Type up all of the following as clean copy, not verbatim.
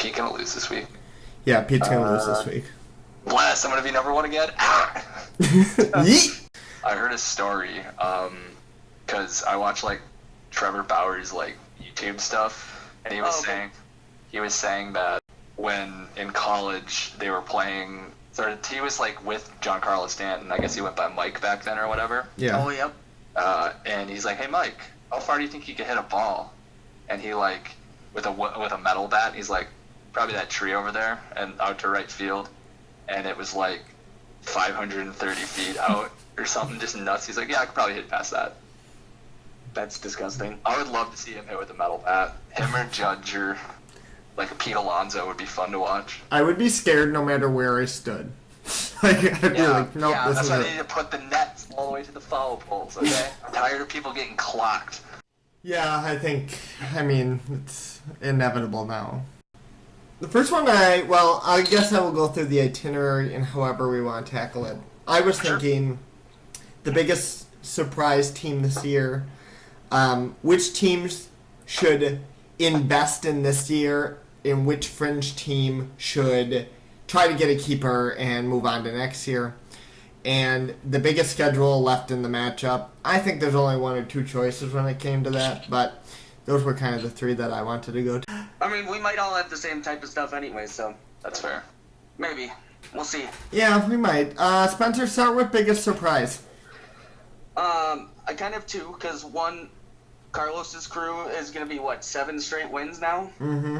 Pete gonna lose this week? Yeah, Pete's gonna lose this week. Blast! I'm gonna be number one again. Yeet! I heard a story, because I watch like Trevor Bauer's like YouTube stuff, and he was saying that when in college they were playing. So he was like with Giancarlo Stanton. I guess he went by Mike back then or whatever. Yeah. Oh, yep. And he's like, "Hey Mike, how far do you think you could hit a ball?" And he like with a metal bat. He's like, "Probably that tree over there and out to right field." And it was like 530 feet out or something, just nuts. He's like, "Yeah, I could probably hit past that." That's disgusting. I would love to see him hit with a metal bat. Him or Judge or like a Pete Alonso would be fun to watch. I would be scared no matter where I stood. I'd be like, nope, this that's is why it. they need to put the nets all the way to the foul poles, okay? I'm tired of people getting clocked. Yeah, I mean, it's inevitable now. The first one I guess I will go through the itinerary and however we want to tackle it. I was thinking the biggest surprise team this year, which teams should invest in this year, and which fringe team should try to get a keeper and move on to next year. And the biggest schedule left in the matchup. I think there's only one or two choices when it came to that, but those were kind of the three that I wanted to go to. I mean, we might all have the same type of stuff anyway, so That's fair. maybe. We'll see. Yeah, we might. Spencer, start with biggest surprise. I kind of two, because one, Carlos's crew is going to be, 7 straight wins now? Mm-hmm.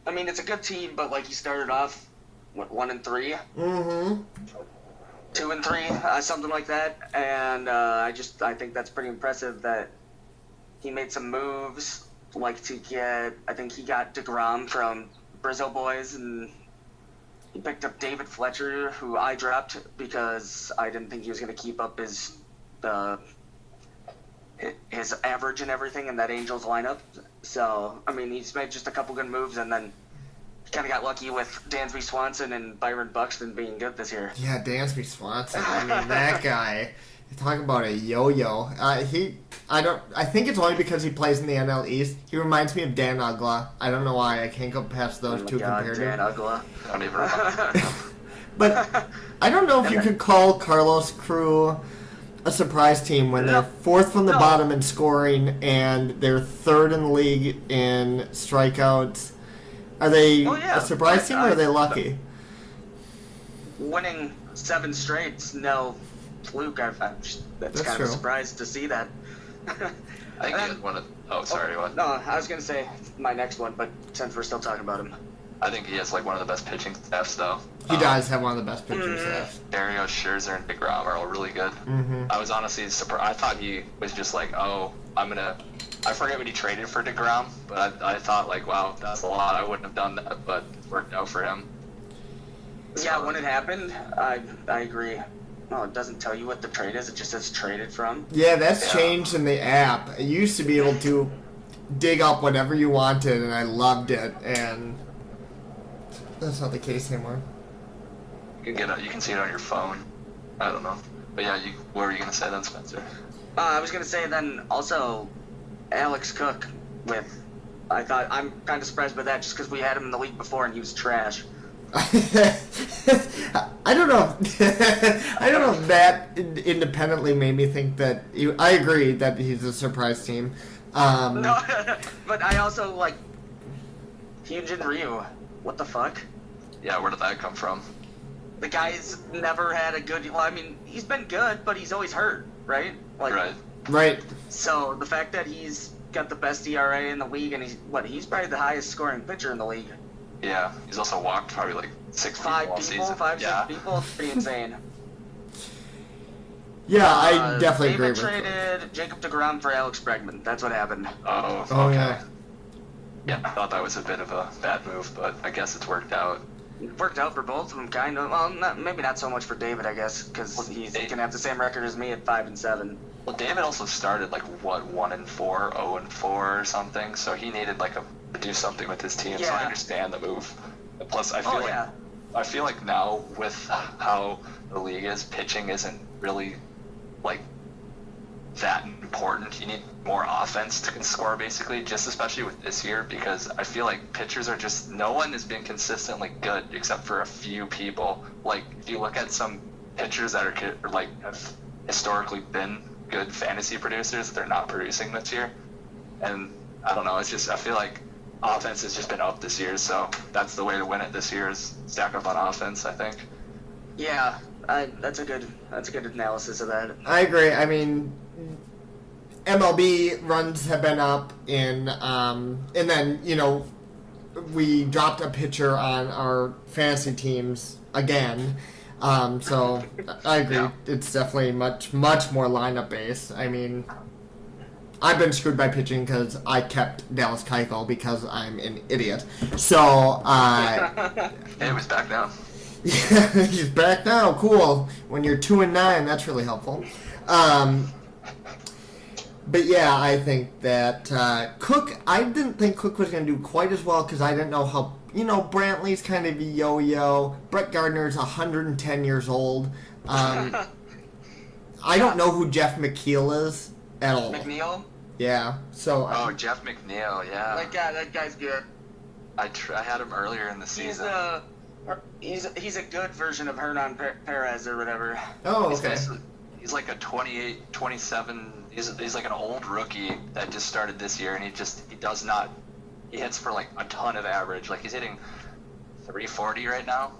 I mean, it's a good team, but, he started off, 1-3? Mm-hmm. 2-3, something like that, and I think that's pretty impressive that he made some moves, I think he got DeGrom from Brizzo Boys, and he picked up David Fletcher, who I dropped because I didn't think he was going to keep up his average and everything in that Angels lineup. So, I mean, he's made just a couple good moves, and then kind of got lucky with Dansby Swanson and Byron Buxton being good this year. Yeah, Dansby Swanson. I mean, that guy. Talk about a yo-yo. I think it's only because he plays in the NL East. He reminds me of Dan Ugla. I don't know why. I can't go past those two compared Dan to him. Ugla. I don't even remember. But I don't know if you could call Carlos' crew a surprise team when they're fourth from the bottom in scoring and they're third in the league in strikeouts. Are they a surprise team or are they lucky? Winning 7 straights, no fluke. That's kind true. of a surprise to see that. I think he had one of... Oh, sorry, what? No, I was going to say my next one, but since we're still talking about him. I think he has, one of the best pitching staffs, though. He does have one of the best pitching staffs. Dario, Scherzer, and DeGrom are all really good. Mm-hmm. I was honestly surprised. I thought he was just I forget what he traded for DeGrom, but I thought, wow, that's a lot. I wouldn't have done that, but it worked out for him. Yeah, when it happened, I agree. No, it doesn't tell you what the trade is. It just says traded from. Yeah, that's changed in the app. You used to be able to dig up whatever you wanted, and I loved it, and that's not the case anymore. You can see it on your phone. I don't know. But yeah, what were you going to say then, Spencer? I was going to say then also Alex Cook I'm kind of surprised by that just because we had him in the league before and he was trash. I don't know. I don't know if that independently made me think that. I agree that he's a surprise team. No, but I also Hyunjin Ryu. What the fuck? Yeah, where did that come from? The guy's never had a good. Well, I mean, he's been good, but he's always hurt, right? Right. So the fact that he's got the best ERA in the league, and he's probably the highest scoring pitcher in the league. Yeah, he's also walked probably 6 people all season. 6 people. It's pretty insane. Yeah, I definitely agree with David traded Jacob DeGrom for Alex Bregman. That's what happened. Oh, okay. Yeah. Yeah, I thought that was a bit of a bad move, but I guess it's worked out. It worked out for both of them, kind of. Well, maybe not so much for David, I guess, because he can have the same record as me at 5-7. Well, David also started 1-4, 0-4 or something, so he needed to do something with his team. Yeah. So I understand the move. Plus, I feel like now with how the league is, pitching isn't really that important. You need more offense to score, basically, just especially with this year, because I feel like pitchers are just, no one has been consistently good except for a few people. Like, if you look at some pitchers that are like have historically been good fantasy producers, they're not producing this year. And I don't know, it's just, I feel like offense has just been up this year, so that's the way to win it this year, is stack up on offense, I think. Yeah, that's a good analysis of that. I agree. I mean, MLB runs have been up and then, you know, we dropped a pitcher on our fantasy teams again. So I agree. Yeah. It's definitely much more lineup based. I mean, I've been screwed by pitching because I kept Dallas Keuchel because I'm an idiot. So It was back down. yeah, he's back now. Cool. When you're 2-9, that's really helpful. But yeah, I think that Cook. I didn't think Cook was going to do quite as well because I didn't know how. You know, Brantley's kind of a yo-yo. Brett Gardner's 110 years old. I don't know who Jeff McNeil is at all. McNeil? Yeah. So. Oh, Jeff McNeil, yeah. That guy's good. I had him earlier in the season. He's a good version of Hernan Perez or whatever. Oh, okay. He's like a 28, 27. He's like an old rookie that just started this year, and he hits for like a ton of average. Like, he's hitting 340 right now.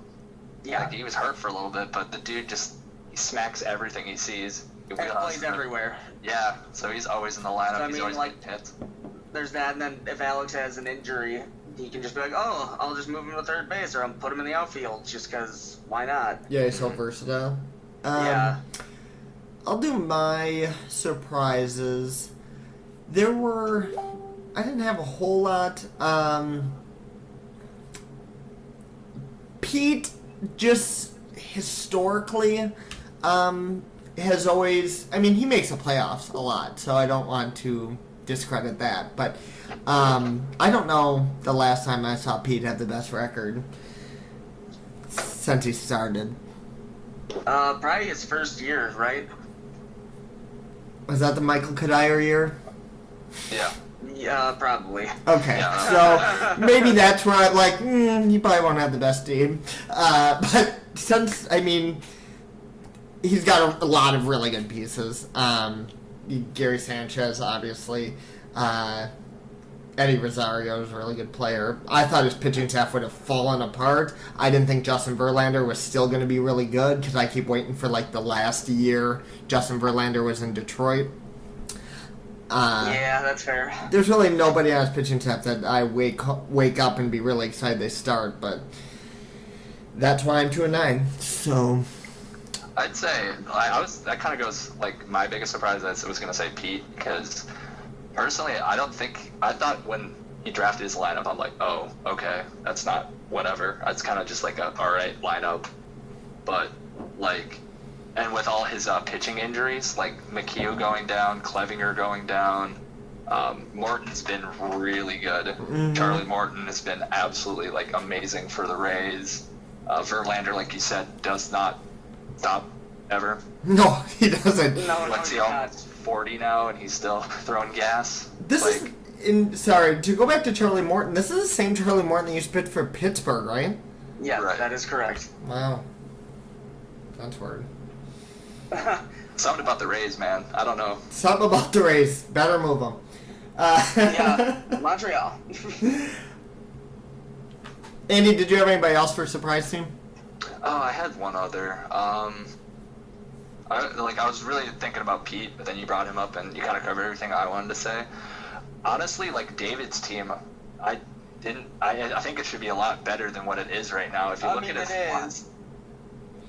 Yeah. Like, he was hurt for a little bit, but the dude he smacks everything he sees. And plays everywhere. Yeah, so he's always in the lineup. So, he's always like, getting hits. There's that, and then if Alex has an injury, he can just be like, oh, I'll just move him to third base, or I'll put him in the outfield, just because, why not? Yeah, he's so versatile. Yeah. I'll do my surprises. I didn't have a whole lot. Pete, just historically, has always, I mean, he makes the playoffs a lot, so I don't want to discredit that. But I don't know the last time I saw Pete have the best record since he started. Probably his first year, right? Was that the Michael Kadire year? Yeah. Yeah, probably. Okay, Yeah. so maybe that's where I'm like, he probably won't have the best team. But since, I mean, he's got a lot of really good pieces. Gary Sanchez, obviously. Eddie Rosario is a really good player. I thought his pitching staff would have fallen apart. I didn't think Justin Verlander was still going to be really good because I keep waiting for like the last year Justin Verlander was in Detroit. Yeah, that's fair. There's really nobody on his pitching staff that I wake up and be really excited they start, but that's why I'm 2-9. So I'd say that kind of goes, like, my biggest surprise. I was going to say Pete, because personally, I thought when he drafted his lineup, I'm like, oh, okay, that's not whatever. It's kind of just like a alright lineup. But, like, and with all his pitching injuries, like McHugh going down, Clevinger going down, Morton's been really good. Mm-hmm. Charlie Morton has been absolutely, like, amazing for the Rays. Verlander, like you said, does not stop ever. no, he doesn't. What's he, almost 40 now, and he's still throwing gas? Sorry, to go back to Charlie Morton, this is the same Charlie Morton that used to pitch for Pittsburgh, right? Yeah, Right. That is correct. Wow. That's weird. Something about the Rays, man. I don't know. Something about the Rays. Better move them. Yeah, Montreal. Andy, did you have anybody else for a surprise team? Oh, I had one other. I was really thinking about Pete, but then you brought him up, and you kind of covered everything I wanted to say. Honestly, like, David's team, I think it should be a lot better than what it is right now. If you look at his is.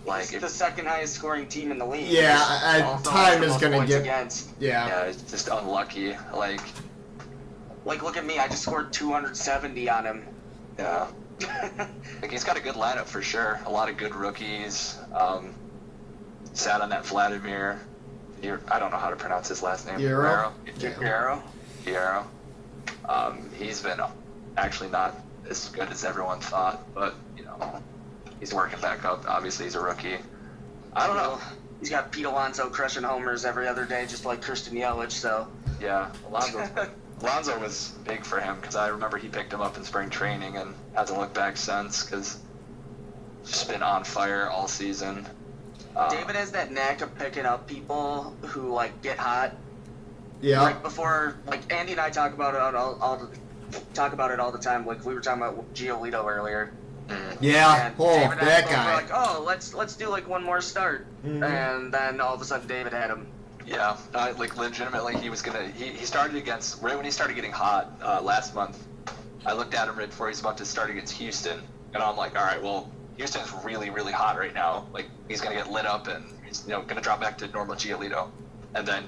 Like, It's the second highest scoring team in the league. Yeah, Also time has the is most going to points get... against. Yeah. yeah, it's just unlucky. Like, Look at me. I just scored 270 on him. yeah. Like, he's got a good lineup for sure. A lot of good rookies. Sat on that Vladimir. I don't know how to pronounce his last name. Guerrero? Guerrero. He's been actually not as good as everyone thought, but, you know, he's working back up. Obviously, he's a rookie. I don't know. He's got Pete Alonso crushing homers every other day, just like Christian Yelich. So Yeah, Alonso was big for him because I remember he picked him up in spring training and hasn't looked back since because just been on fire all season. David has that knack of picking up people who like get hot. Yeah. Like before, like Andy and I talk about it all the time. Like we were talking about Giolito earlier. Yeah. And Oh, David and I that both were guy. like, oh, let's do like one more start, Mhm. and then all of a sudden David had him. Yeah, like legitimately, he started against right when he started getting hot last month. I looked at him right before he's about to start against Houston, and I'm like, all right, well, Houston's really, really hot right now. Like he's gonna get lit up, and he's gonna drop back to normal Giolito, and then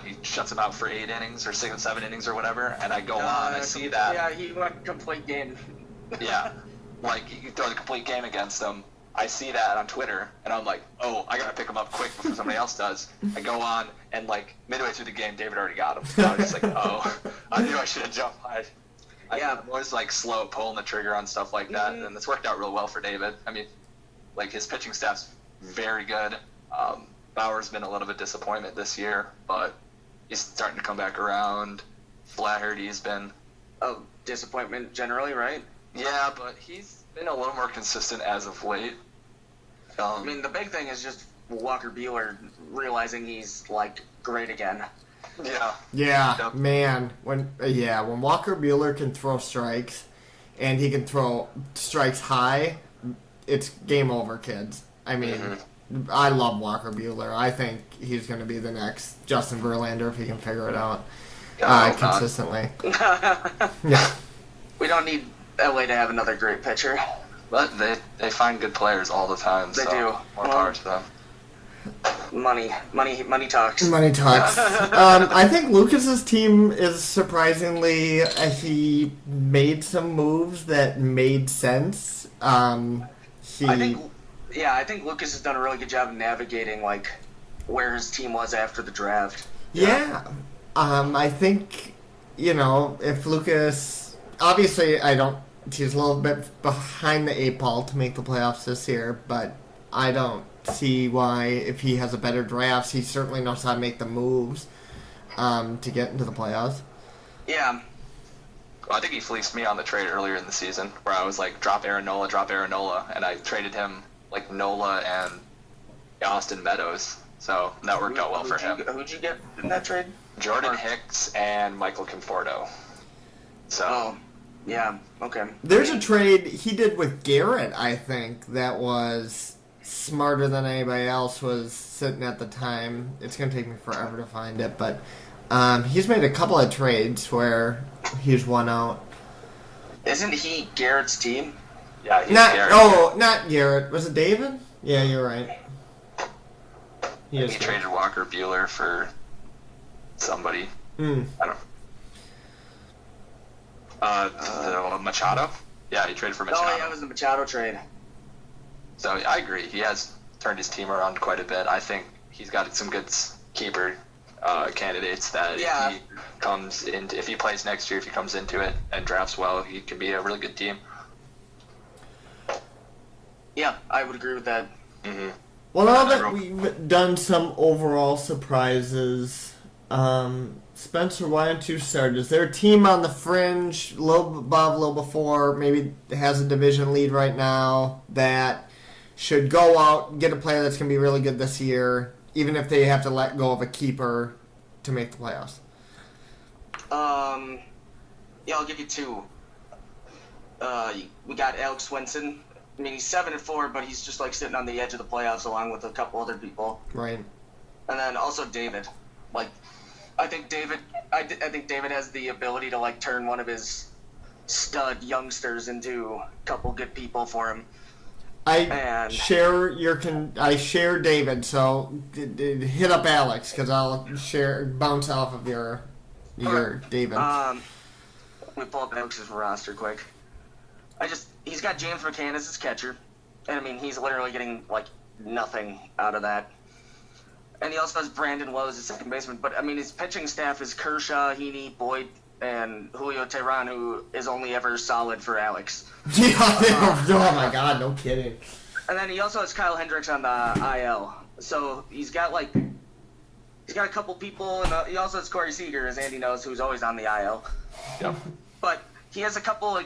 he shuts him out for 8 innings or 7 innings or whatever, and I go on, I see that. Yeah, he went complete game. Yeah, like you throw the complete game against him. I see that on Twitter, and I'm like, oh, I gotta pick him up quick before somebody else does. I go on, and like midway through the game, David already got him. I was just like, oh, I knew I should have jumped. I'm always like slow at pulling the trigger on stuff like that, and it's worked out real well for David. I mean, like his pitching staff's very good. Bauer's been a little bit disappointment this year, but he's starting to come back around. Flaherty's been a disappointment generally, right? Yeah, but he's been a little more consistent as of late. I mean, the big thing is just Walker Buehler realizing he's like great again. Yeah. Yeah, Yep. man. When Walker Buehler can throw strikes, and he can throw strikes high, it's game over, kids. I mean, I love Walker Buehler. I think he's going to be the next Justin Verlander if he can figure it out consistently. Yeah. We don't need LA to have another great pitcher. But they find good players all the time. They so do. More power to them. Money talks. Money talks. I think Lucas's team is surprisingly he made some moves that made sense. I think Lucas has done a really good job of navigating like where his team was after the draft. Yeah. I think if Lucas obviously he's a little bit behind the 8 ball to make the playoffs this year, but I don't see why, if he has a better draft, he certainly knows how to make the moves to get into the playoffs. Yeah. Well, I think he fleeced me on the trade earlier in the season, where I was like, drop Aaron Nola, and I traded him like Nola and Austin Meadows, so that worked out well for him. Who'd you get in that trade? Jordan Hicks and Michael Conforto. So. Oh, yeah, okay. There's a trade he did with Garrett, I think, that was smarter than anybody else was sitting at the time. It's going to take me forever to find it, but he's made a couple of trades where he's won out. Isn't he Garrett's team? Yeah, he's Garrett. Garrett. Oh, not Garrett. Was it David? Yeah, you're right. He traded Walker Buehler for somebody. I don't Machado? Yeah, he traded for Machado. Oh, yeah, it was the Machado trade. So I agree. He has turned his team around quite a bit. I think he's got some good keeper candidates that if he comes in, if he plays next year, if he comes into it and drafts well, he can be a really good team. Yeah, I would agree with that. Mm-hmm. Well, now that we've done some overall surprises, Spencer, why don't you start? Is there a team on the fringe, a little above, a little before, maybe has a division lead right now, that should go out and get a player that's going to be really good this year, even if they have to let go of a keeper to make the playoffs? Yeah, I'll give you 2. We got Alex Swenson. I mean, he's 7-4, but he's just like sitting on the edge of the playoffs along with a couple other people. Right. And then also David. Like, I think David has the ability to like turn one of his stud youngsters into a couple good people for him. I share David, so hit up Alex because I'll bounce off of your David. Let me pull up Alex's roster quick. He's got James McCann as his catcher, and I mean he's literally getting like nothing out of that. And he also has Brandon Lowe as second baseman, but I mean his pitching staff is Kershaw, Heaney, Boyd, and Julio Teheran, who is only ever solid for Alex. Yeah, oh my God, no kidding. And then he also has Kyle Hendricks on the IL. So he's got a couple people, and he also has Corey Seager, as Andy knows, who's always on the IL. Yep. But he has a couple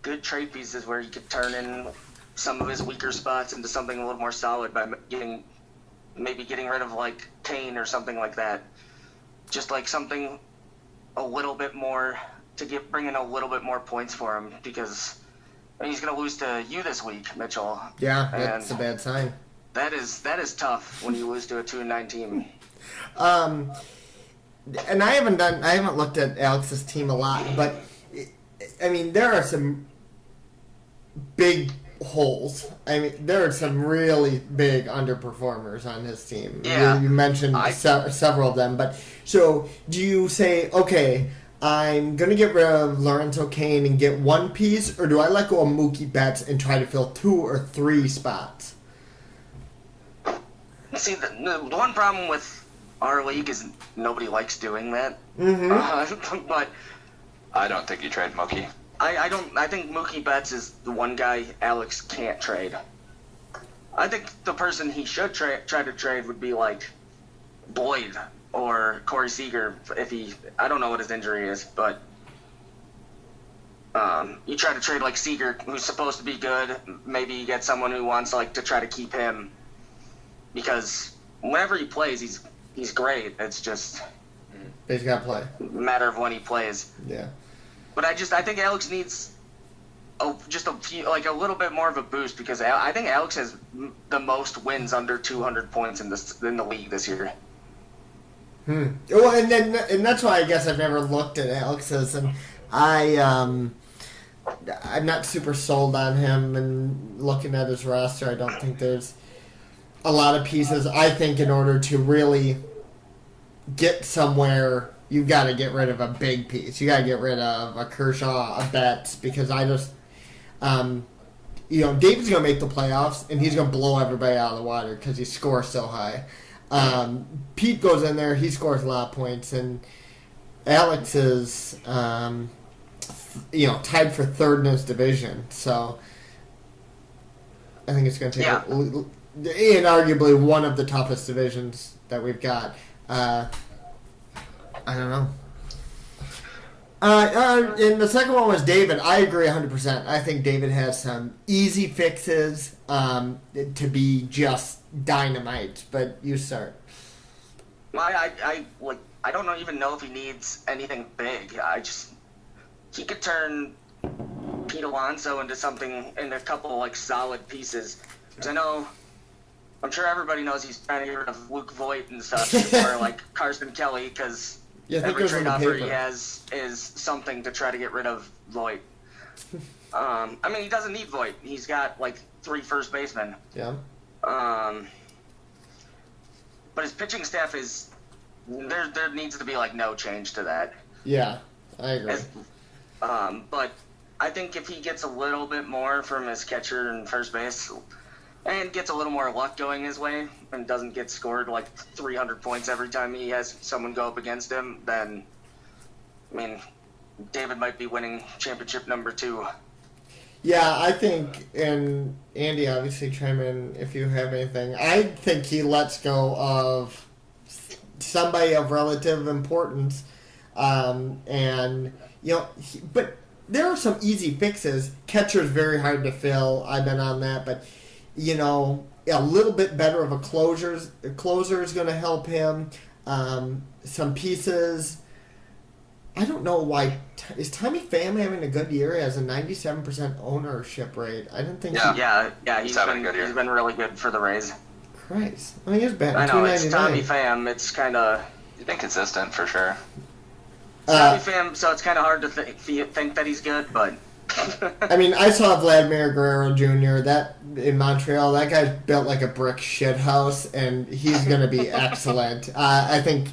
good trade pieces where he could turn in some of his weaker spots into something a little more solid by getting rid of Kane or something like that. Just something a little bit more to bring in a little bit more points for him, because he's going to lose to you this week, Mitchell. Yeah, that's a bad sign. That is tough when you lose to a 2-9 team. And I haven't looked at Alex's team a lot, but I mean, there are some big holes. I mean, there are some really big underperformers on his team. Yeah. You mentioned several of them, but so do you say, okay, I'm going to get rid of Lorenzo Cain and get one piece, or do I let go of Mookie Betts and try to fill 2 or 3 spots? See, the one problem with our league is nobody likes doing that. Mm-hmm. But I don't think you trade Mookie. I think Mookie Betts is the one guy Alex can't trade. I think the person he should try to trade would be Boyd or Corey Seager I don't know what his injury is, but you try to trade Seager, who's supposed to be good. Maybe you get someone who wants to try to keep him, because whenever he plays, he's great. It's just he's got to play. A matter of when he plays. Yeah. But I think Alex needs just a few, a little bit more of a boost, because I think Alex has the most wins under 200 points in the league this year. Well, and that's why I guess I've never looked at Alex's, and I'm not super sold on him. And looking at his roster, I don't think there's a lot of pieces. I think in order to really get somewhere, you've got to get rid of a big piece. You got to get rid of a Kershaw, a Betts, because I just, David's going to make the playoffs, and he's going to blow everybody out of the water because he scores so high. Pete goes in there, he scores a lot of points, and Alex is, tied for third in his division. So I think it's going to take inarguably one of the toughest divisions that we've got. I don't know. And the second one was David. I agree 100%. I think David has some easy fixes to be just dynamite. But you start. I don't even know if he needs anything big. He could turn Pete Alonso into a couple solid pieces. Because I'm sure everybody knows he's trying to get rid of Luke Voigt and stuff, or Carson Kelly, because every trade offer he has is something to try to get rid of Voigt. He doesn't need Voigt. He's got 3 first basemen. Yeah. But his pitching staff is there needs to be no change to that. Yeah, I agree. But I think if he gets a little bit more from his catcher and first base, and gets a little more luck going his way, and doesn't get scored 300 points every time he has someone go up against him, then, David might be winning championship number 2. Yeah, I think, and Andy, obviously chime in if you have anything. I think he lets go of somebody of relative importance, but there are some easy fixes. Catcher's very hard to fill. I've been on that, but a little bit better of a closer is going to help him. Some pieces. I don't know why. Is Tommy Pham having a good year? He has a 97% ownership rate. I didn't think. Yeah. He's been really good for the Rays. Christ, he's batting. I know it's Tommy Pham. It's kind of. He's been consistent for sure. Tommy Pham, so it's kind of hard to think that he's good, but. I saw Vladimir Guerrero Jr. that in Montreal. That guy's built like a brick shit house, and he's going to be excellent. I think.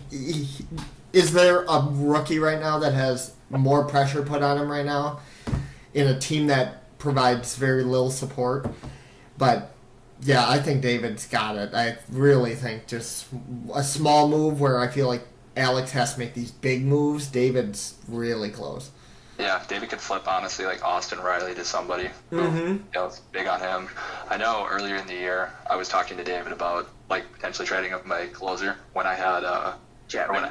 Is there a rookie right now that has more pressure put on him right now in a team that provides very little support? But yeah, I think David's got it. I really think just a small move where I feel like Alex has to make these big moves. David's really close. Yeah, David could flip, honestly, like Austin Riley to somebody. Mm-hmm. It's big on him. I know earlier in the year, I was talking to David about, like, potentially trading up my closer when I had, Chapman.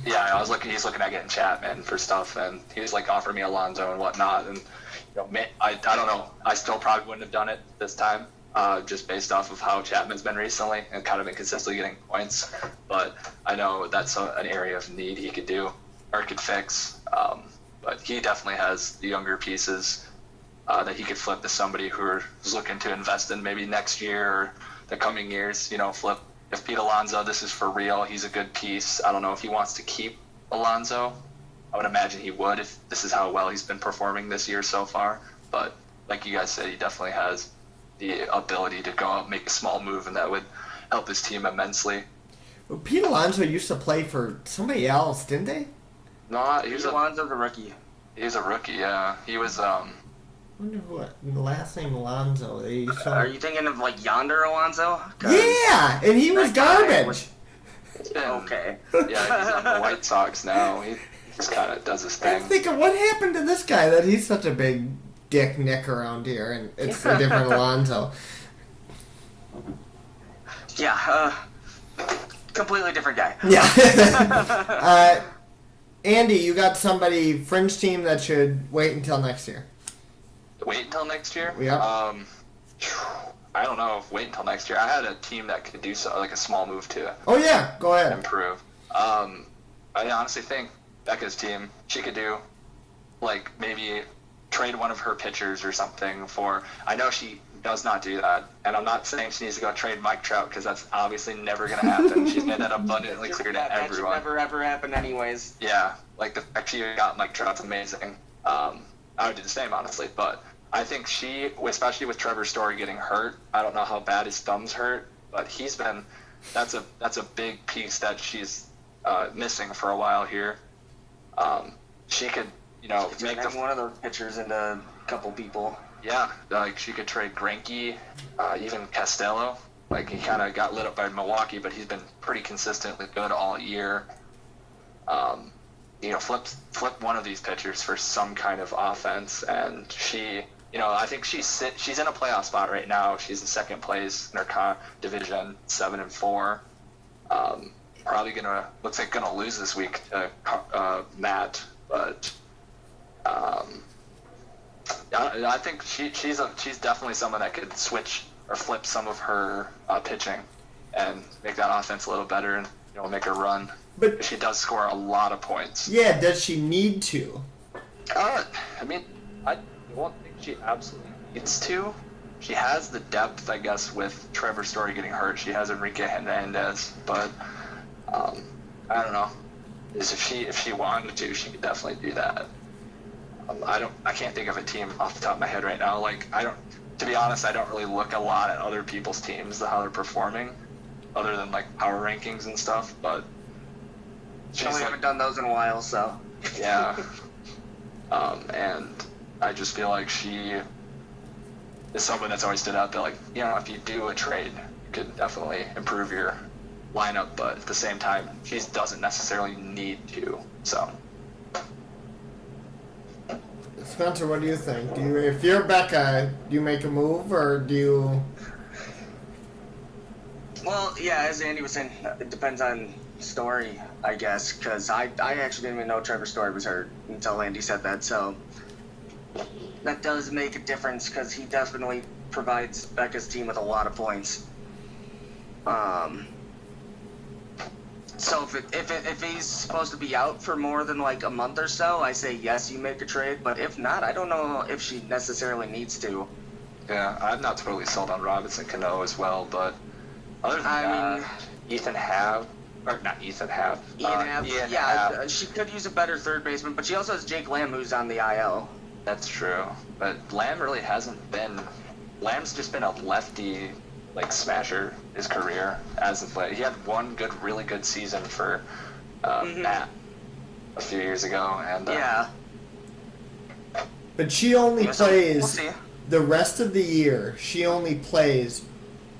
he's looking at getting Chapman for stuff, and he was, like, offering me Alonso and whatnot, and, I don't know, I still probably wouldn't have done it this time, just based off of how Chapman's been recently, and kind of been consistently getting points, but I know that's an area of need he could do, or could fix, but he definitely has the younger pieces that he could flip to somebody who's looking to invest in maybe next year or the coming years. Flip. If Pete Alonso, this is for real, he's a good piece. I don't know if he wants to keep Alonso. I would imagine he would if this is how well he's been performing this year so far. But like you guys said, he definitely has the ability to go out and make a small move, and that would help his team immensely. Well, Pete Alonso used to play for somebody else, didn't they? No, he was Alonso, the rookie. He was a rookie, yeah. He was, I wonder what the last name Alonso. They used to... Are you thinking of like Yonder Alonso? Yeah, and he was garbage. Okay. Yeah, he's on the White Sox now. He just kind of does his thing. I'm thinking, what happened to this guy that he's such a big dick Nick around here, and it's a different Alonso. Yeah, completely different guy. Yeah. Andy, you got somebody fringe team that should wait until next year. Wait until next year? Yeah. I don't know if wait until next year. I had a team that could do so, like a small move to Oh yeah, go ahead. improve. I honestly think Becca's team, she could do, like, maybe trade one of her pitchers or something for. I know she does not do that, and I'm not saying she needs to go trade Mike Trout, because that's obviously never going to happen. She's made that abundantly clear to everyone. That should never ever happen anyways. Yeah, like the fact she got Mike Trout's amazing. I would do the same, honestly, but I think she, especially with Trevor Story getting hurt, I don't know how bad his thumb's hurt, but that's a big piece that she's missing for a while here. She could, make one of those pitchers into a couple people. Yeah, like she could trade Greinke, even Castello. Like he kind of got lit up by Milwaukee, but he's been pretty consistently good all year. Flip one of these pitchers for some kind of offense, and she, I think she's in a playoff spot right now. She's in second place in her division, 7-4. Probably looks like gonna lose this week to Matt, but I think she's definitely someone that could switch or flip some of her pitching and make that offense a little better and make her run. But she does score a lot of points. Yeah, does she need to? I won't think she absolutely needs to. She has the depth, I guess, with Trevor Story getting hurt. She has Enrique Hernandez, but I don't know. If she wanted to, she could definitely do that. I can't think of a team off the top of my head right now. To be honest, I don't really look a lot at other people's teams, how they're performing, other than like power rankings and stuff. But we haven't done those in a while, so yeah. And I just feel like she is someone that's always stood out that, like, if you do a trade, you could definitely improve your lineup, but at the same time, she doesn't necessarily need to. So. Spencer, what do you think? If you're Becca, do you make a move, or do you... Well, yeah, as Andy was saying, it depends on Story, I guess, because I actually didn't even know Trevor Story was hurt until Andy said that, so that does make a difference, because he definitely provides Becca's team with a lot of points. So if he's supposed to be out for more than like a month or so, I say yes, you make a trade. But if not, I don't know if she necessarily needs to. Yeah, I'm not totally sold on Robinson Cano as well, but other than that, Ethan Happ. Yeah, she could use a better third baseman, but she also has Jake Lamb, who's on the IL. That's true, but Lamb really hasn't been. Lamb's just been a lefty, like, smasher his career as of late. He had one really good season for Matt a few years ago, and yeah. But she only plays we'll see. The rest of the year. She only plays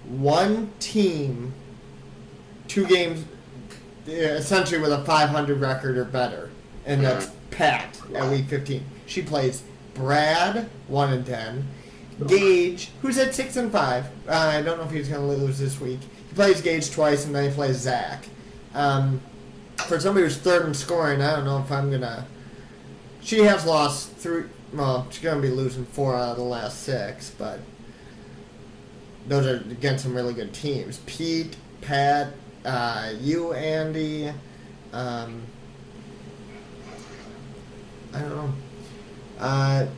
one team, 2 games, essentially with a 500 record or better, and that's Pat at week 15. She plays Brad, 1-10. Gage, who's at 6-5. I don't know if he's going to lose this week. He plays Gage twice, and then he plays Zach. For somebody who's third in scoring, I don't know if I'm going to... She has lost 3... Well, she's going to be losing 4 out of the last 6, but those are against some really good teams. Pete, Pat, you, Andy. I don't know.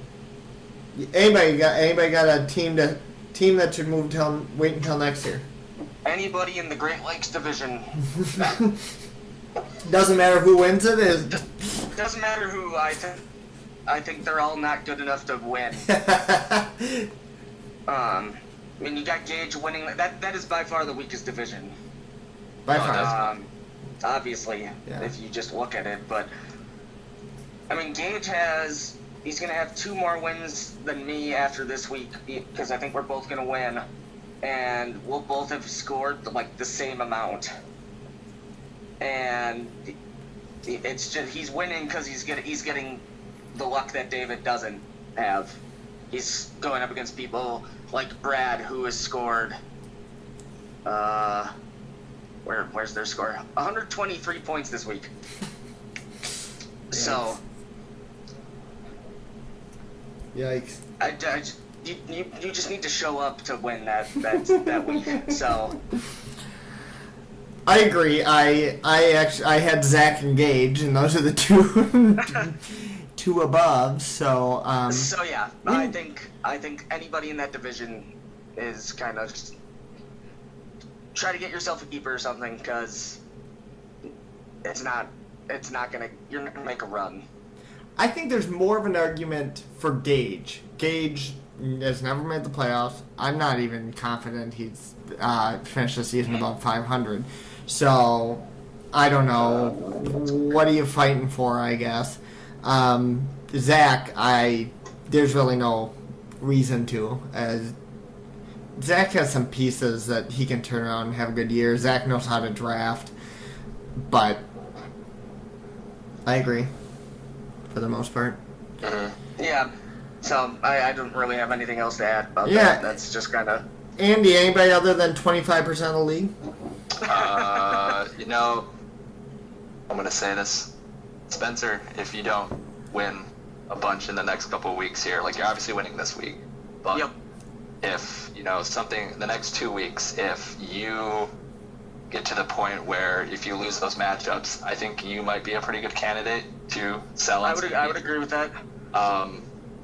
Anybody got a team that should wait until next year? Anybody in the Great Lakes division. Doesn't matter who wins it. Doesn't matter who. I think they're all not good enough to win. I mean, you got Gage winning. That is by far the weakest division. By far. Obviously, Yeah. if you just look at it. But, I mean, he's going to have 2 more wins than me after this week because I think we're both going to win. And we'll both have scored, like, the same amount. And it's just, he's winning because he's getting the luck that David doesn't have. He's going up against people like Brad, who has scored, where's their score? 123 points this week. Yes. So, Yikes. you just need to show up to win that week. So, I agree. I had Zach and Gage, and those are the two above. So yeah, I think anybody in that division is kind of just try to get yourself a keeper or something because you're not gonna make a run. I think there's more of an argument for Gage. Gage has never made the playoffs. I'm not even confident he's finished the season above 500. So I don't know. What are you fighting for? I guess. Zach, there's really no reason to. As Zach has some pieces that he can turn around and have a good year. Zach knows how to draft, but I agree for the most part. Yeah. So I don't really have anything else to add about Yeah. that. That's just kind of. Andy, anybody other than 25% of the league? I'm going to say this. Spencer, if you don't win a bunch in the next couple of weeks here, like you're obviously winning this week, but Yep. if, the next 2 weeks, if you get to the point where if you lose those matchups, I think you might be a pretty good candidate to sell. I would agree with that.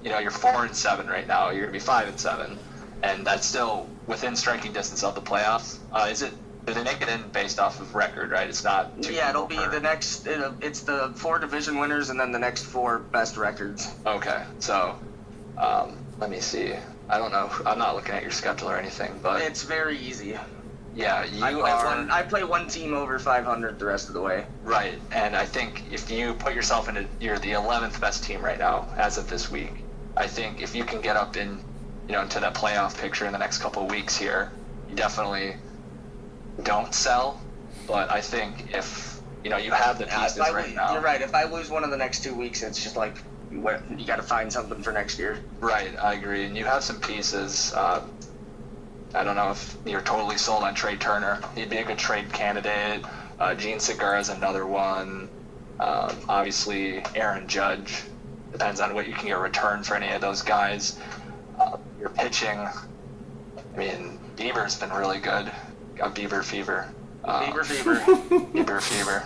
You're 4-7 right now. You're going to be 5-7, and that's still within striking distance of the playoffs. Do they make it in based off of record, right? It's not. Yeah, it'll be the next. It's the 4 division winners and then the next 4 best records. Okay, so let me see. I don't know. I'm not looking at your schedule or anything, but It's very easy. yeah, I play one team over 500 the rest of the way. right. And I think if you put yourself you're the 11th best team right now as of this week. I think if you can get up into that playoff picture in the next couple of weeks here, you definitely don't sell. But I think if you have the pieces right now. You're right. If I lose one of the next 2 weeks, it's just like you got to find something for next year. Right, I agree. And you have some pieces. I don't know if you're totally sold on Trey Turner. He'd be a good trade candidate. Gene Segura is another one. Obviously, Aaron Judge. Depends on what you can get return for any of those guys. Your pitching, I mean, Bieber's been really good. Got Bieber fever. Bieber fever. Bieber fever.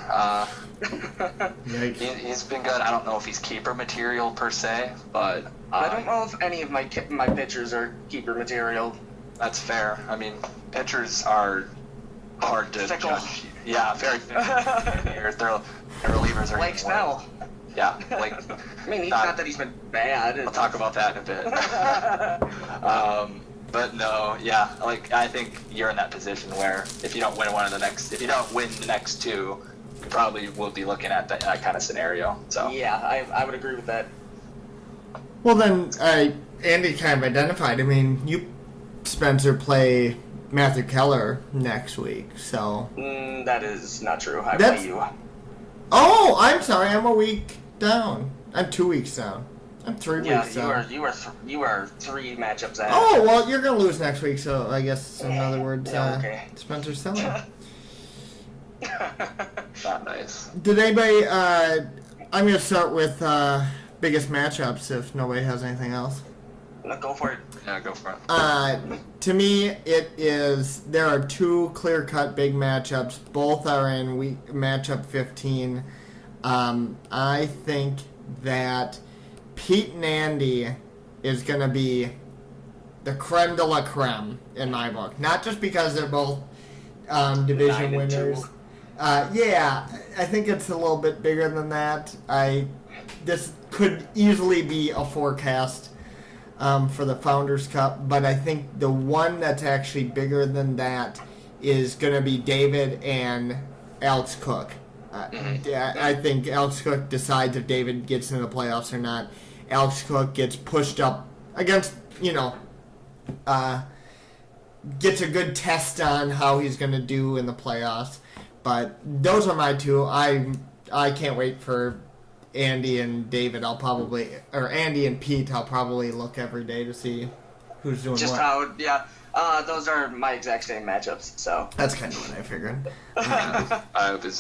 Yikes. He's been good. I don't know if he's keeper material per se, but I don't know if any of my pitchers are keeper material. That's fair. I mean, pitchers are hard to Fickle. judge. Yeah, very fickle. Their relievers are Blake even Snell. worse. Yeah, like. I mean, not that he's been bad. We'll talk about that in a bit. But no, yeah, like I think you're in that position where if you don't win if you don't win the next 2, you probably will be looking at that kind of scenario. So Yeah, I would agree with that. Well, then, Andy kind of identified. I mean, you, Spencer, play Matthew Keller next week, so. That is not true. I That's- play you. Oh, I'm sorry. I'm a week down. I'm 2 weeks down. I'm 3 Yeah, weeks you out. you are 3 matchups ahead. Oh, well, you're going to lose next week, so I guess, in other words, okay. Spencer's selling. Not nice. Did anybody, I'm going to start with biggest matchups if nobody has anything else. No, go for it. Yeah, go for it. To me, there are 2 clear-cut big matchups. Both are in matchup 15. I think that Pete and Andy is going to be the creme de la creme in my book. Not just because they're both division winners. Yeah, I think it's a little bit bigger than that. This could easily be a forecast for the Founders Cup, but I think the one that's actually bigger than that is going to be David and Alex Cook. I think Alex Cook decides if David gets into the playoffs or not. Alex Cook gets pushed up against, gets a good test on how he's going to do in the playoffs. But those are my 2. I can't wait for Andy and David. Andy and Pete. I'll probably look every day to see who's doing Just what. those are my exact same matchups. So That's kind of what I figured. I would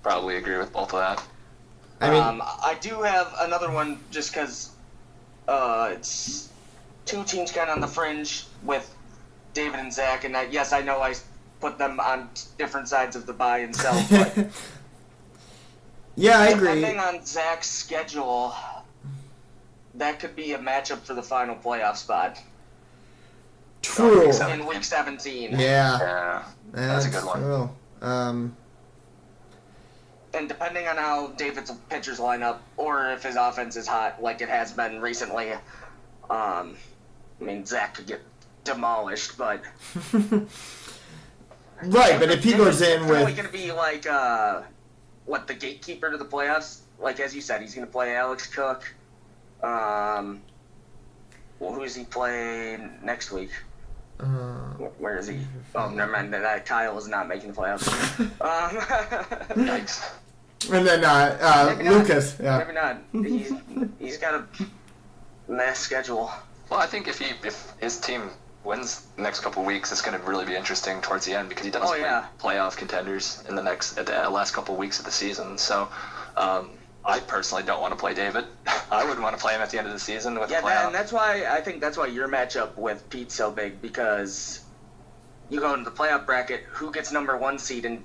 probably agree with both of that. I mean, I do have another one just because it's 2 teams kind of on the fringe with David and Zach, and I know I put them on different sides of the buy and sell, but yeah, I agree. depending on Zach's schedule, that could be a matchup for the final playoff spot. True. In week 17. Yeah, that's a good one. True. And depending on how David's pitchers line up, or if his offense is hot, like it has been recently, Zach could get demolished, but... Right, but if he goes in with... He's probably going to be like, the gatekeeper to the playoffs? Like, as you said, he's going to play Alex Cook. Who does he play next week? Where is he? Oh, never mind. Kyle is not making the playoffs. Yikes. And then Lucas. Yeah. Maybe not. He's got a mess schedule. Well, I think if his team wins the next couple of weeks, it's going to really be interesting towards the end because he does playoff contenders in the last couple of weeks of the season. So, I personally don't want to play David. I wouldn't want to play him at the end of the season with the playoff. And that's why your matchup with Pete's so big, because you go into the playoff bracket, who gets number 1 seed, and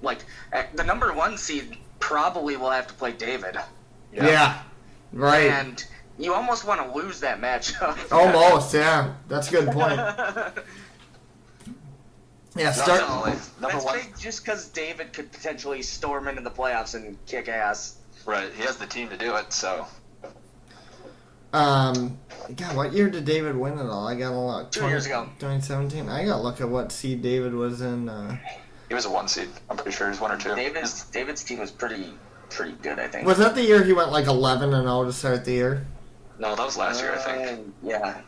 the number 1 seed probably will have to play David. Yeah. Right. And you almost want to lose that matchup. Almost, yeah. That's a good point. Yeah, That's big just because David could potentially storm into the playoffs and kick ass. Right, he has the team to do it, so... God, what year did David win it all? I gotta look. 2 years ago. 2017? I gotta look at what seed David was in. He was a 1 seed. I'm pretty sure he was 1 or 2. David's team was pretty good, I think. Was that the year he went 11-0 to start the year? No, that was last year, I think. Yeah.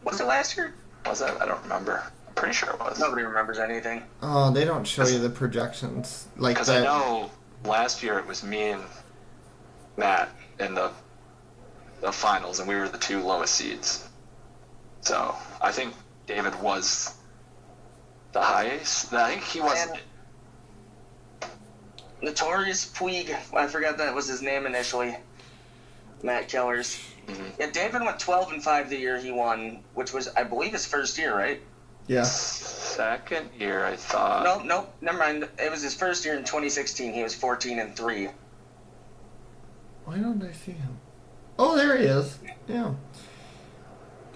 Was it last year? Was that? I don't remember. I'm pretty sure it was. Nobody remembers anything. Oh, they don't show you the projections like that. Because I know last year it was me and Matt in the finals, and we were the 2 lowest seeds. So I think David was the highest. I think he was. Notorious Puig. I forgot that was his name initially. Matt Kellers. Mm-hmm. Yeah, David went 12-5 the year he won, which was, I believe, his first year, right? Yeah. Second year, I thought. Nope, never mind. It was his first year in 2016. He was 14-3. Why don't I see him? Oh, there he is. Yeah.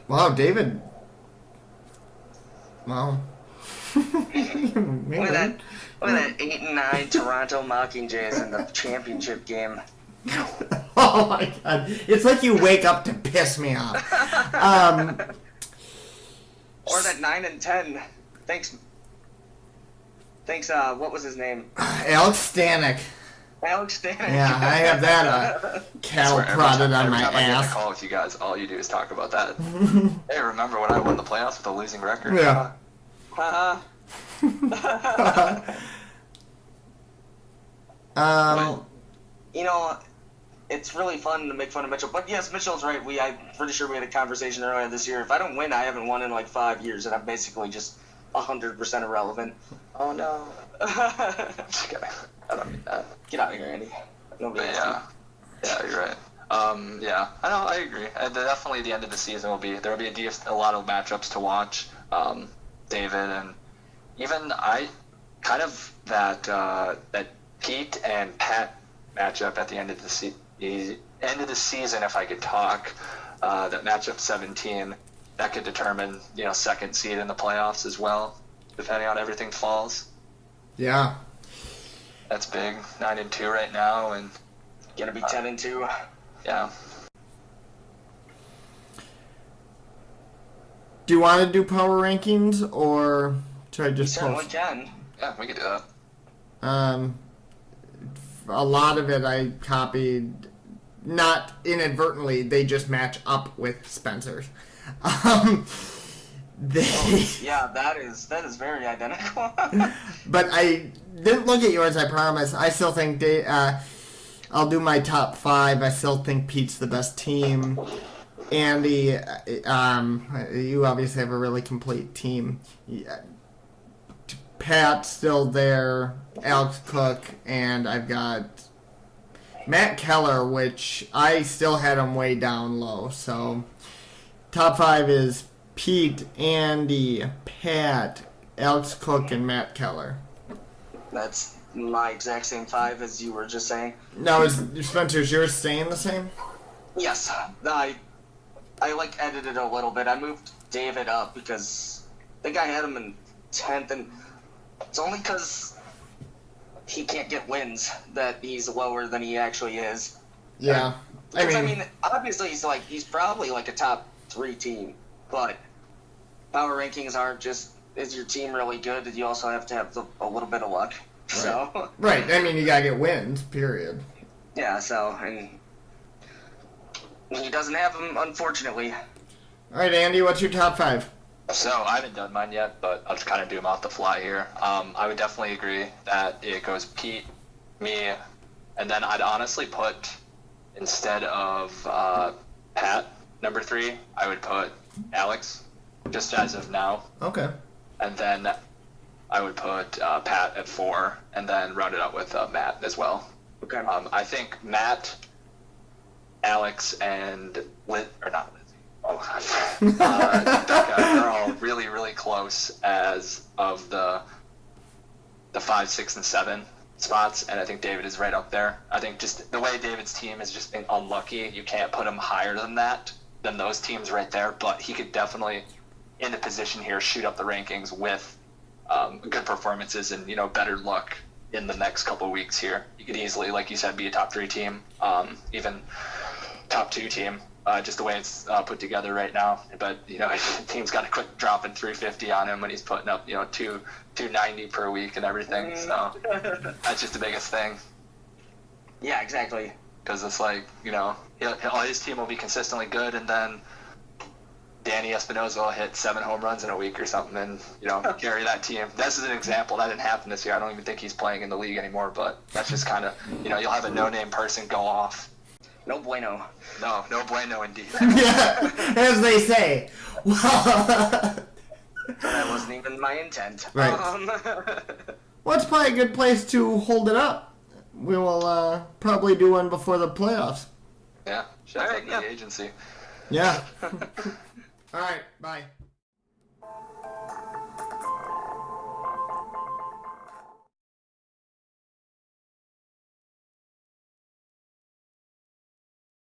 Wow, David. Wow. Look at that 8-9 Toronto Mockingjays in the championship game. Oh my god. It's like you wake up to piss me off. Or that 9-10. Thanks, what was his name? Alex Stanek. Alex Staton. Yeah, I have that cattle prodded on my every time I get ass. a call with you guys, all you do is talk about that. Hey, remember when I won the playoffs with a losing record? Yeah. You know, it's really fun to make fun of Mitchell. But yes, Mitchell's right. I'm pretty sure we had a conversation earlier this year. If I don't win, I haven't won in like 5 years, and I'm basically just 100% irrelevant. Oh no. Just kidding. I don't mean that. Get out of here, Andy. Nobody But else. yeah, you're right. Yeah, I agree. Definitely the end of the season there'll be a lot of matchups to watch. David and even I kind of that Pete and Pat matchup at the end of the season, if I could talk, that matchup 17, that could determine, second seed in the playoffs as well, depending on everything falls. Yeah. That's big. 9-2 right now, and Gonna be 10-2. yeah. Do you want to do power rankings, or should I You just certainly post? can. Yeah, we could do that. A lot of it I copied, not inadvertently. They just match up with Spencer's. Yeah, that is very identical. But I didn't look at yours, I promise. I still think I'll do my top 5. I still think Pete's the best team. Andy, you obviously have a really complete team. Pat's still there, Alex Cook, and I've got Matt Keller, which I still had him way down low. So top 5 is Pete, Andy, Pat, Alex Cook, and Matt Keller. That's my exact same 5 as you were just saying. Now, Spencer's yours staying the same? Yes, I edited a little bit. I moved David up because I think I had him in 10th, and it's only because he can't get wins that he's lower than he actually is. Yeah. I mean, obviously he's probably like a top 3 team, but power rankings aren't just, is your team really good? You also have to have a little bit of luck. Right. So right. I mean, you gotta get wins. Period. Yeah. So, and he doesn't have them, unfortunately. All right, Andy. What's your top 5? So I haven't done mine yet, but I'll just kind of do them off the fly here. I would definitely agree that it goes Pete, me, and then I'd honestly put, instead of Pat, number 3, I would put Alex, just as of now. Okay. And then I would put Pat at 4, and then round it out with Matt as well. Okay. I think Matt, Alex, and Becca are all really, really close as of the 5, 6, and 7 spots, and I think David is right up there. I think just the way David's team has just been unlucky, you can't put him higher than those teams right there, but he could definitely, in the position here, shoot up the rankings with good performances and, better luck in the next couple of weeks here. You could easily, like you said, be a top 3 team, even top 2 team. Just the way it's put together right now, but the team's got to quit dropping 350 on him when he's putting up 290 per week and everything. So that's just the biggest thing. Yeah, exactly. Because it's like his team will be consistently good, and then Danny Espinosa will hit 7 home runs in a week or something, and carry that team. This is an example that didn't happen this year. I don't even think he's playing in the league anymore, but that's just kind of you'll have a no-name person go off. No bueno. No bueno indeed. Yeah, as they say. That wasn't even my intent. Right. Well, it's probably a good place to hold it up. We will probably do one before the playoffs. Yeah, shout out to the agency. Yeah. All right, bye.